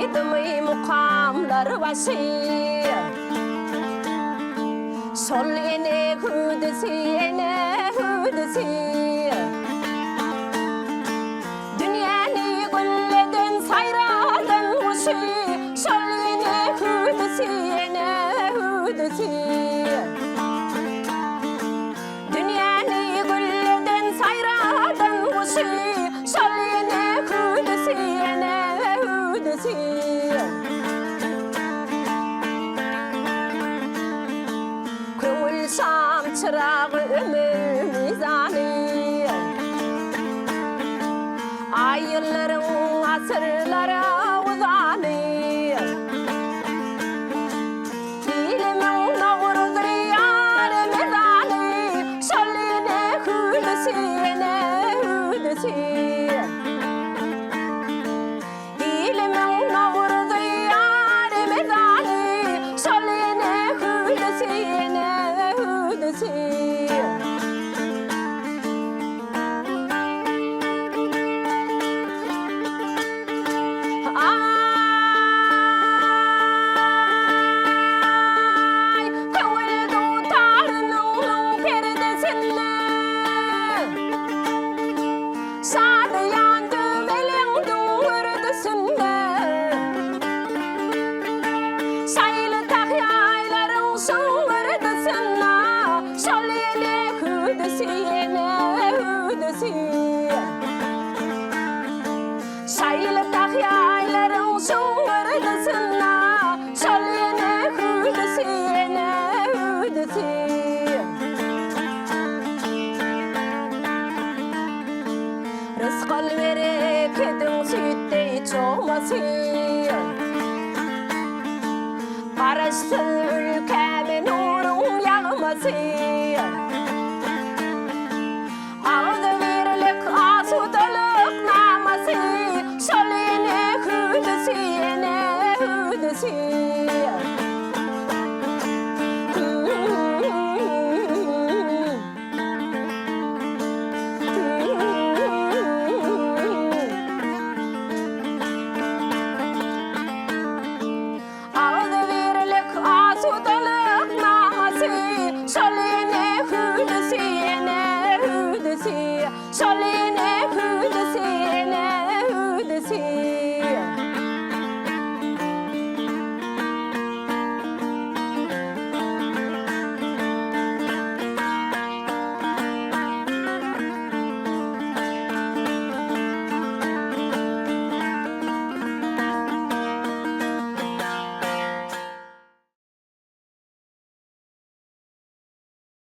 Aydımı mukamlar başı Sol ene hüdüsü ene hüdüsü Dünyanı gülleden sayradan kuşu Sol ene hüdüsü ene hüdüsü Dünyanı gülleden sayradan kuşu Sol ene hüdüsü ene hüdüsü Şam çırağı ömür mizanı Ayılların asırlara uzanı Dilimin nağırdı yâr mizanı Şalline hüdüsüne hüdüsü Dilimin nağırdı yâr mizanı Şalline hüdüsüne Sayılıp tahyayların şuurdasına Şaline hüdüsüne hüdüsü Rızkal bereketin sütte çoğması Karışsın ülkeme nurun yağması